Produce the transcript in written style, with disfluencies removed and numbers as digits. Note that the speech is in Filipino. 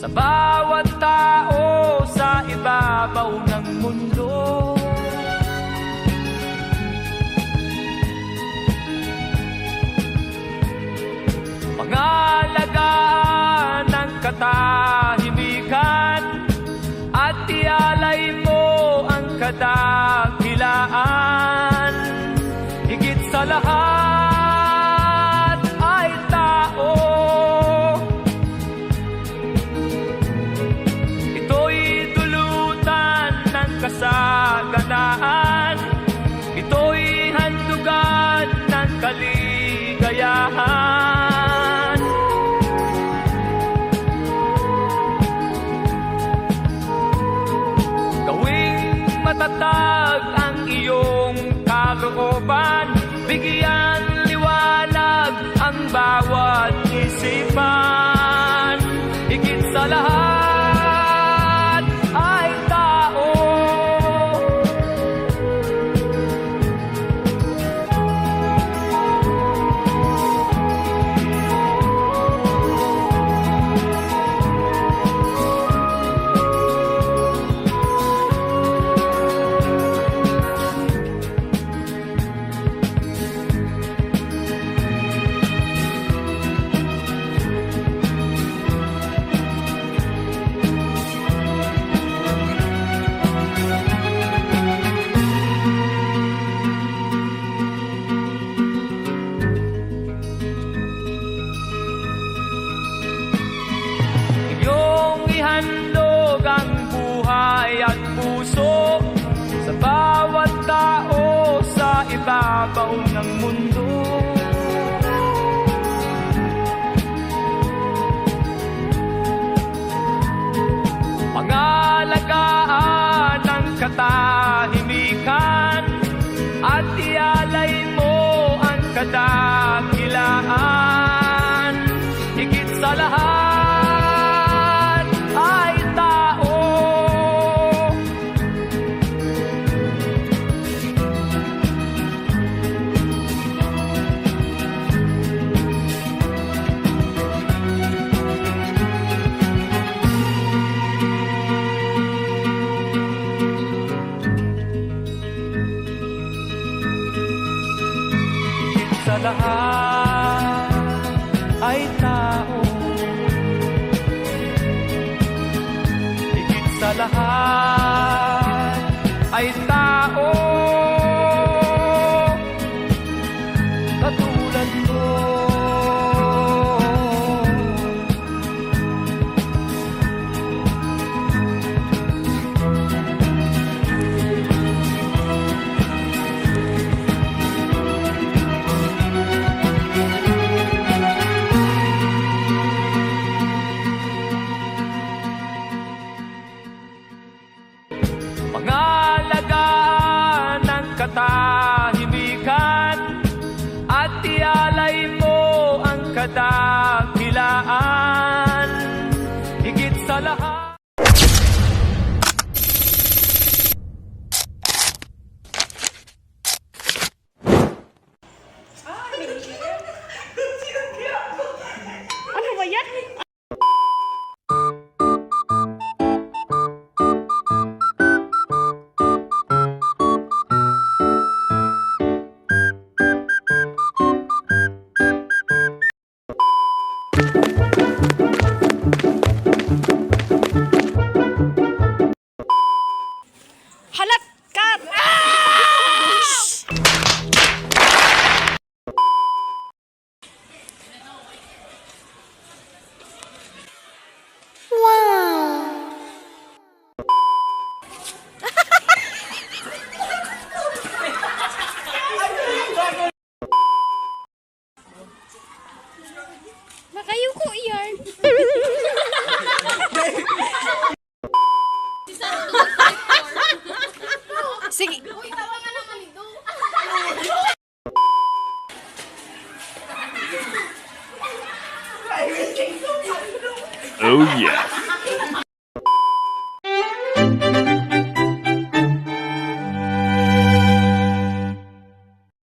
sa bawat tao sa ibabaw ng mundo. Pangalagaan ng katahimikan at ialay mo ang kadakilaan. Higit sa lahat ay tao. Ito'y dulutan ng kasaganaan. Ito'y handugan ng kaligayahan. Gawing matatag ang iyong kalooban, bigyan liwanag ang bawat isipan. Higit sa lahat ay tao. Handog ang buhay at puso sa bawat tao sa ibabaw ng mundo. Pangalagaan ang katahimikan at ialay mo ang kadakilaan. Higit sa lahat ay tao. Sa lahat ay tao. Higit sa lahat ay tao. Katulad ko. Pangalagaan ng katahimikan at ialay mo ang kadakilaan. Higit sa lahat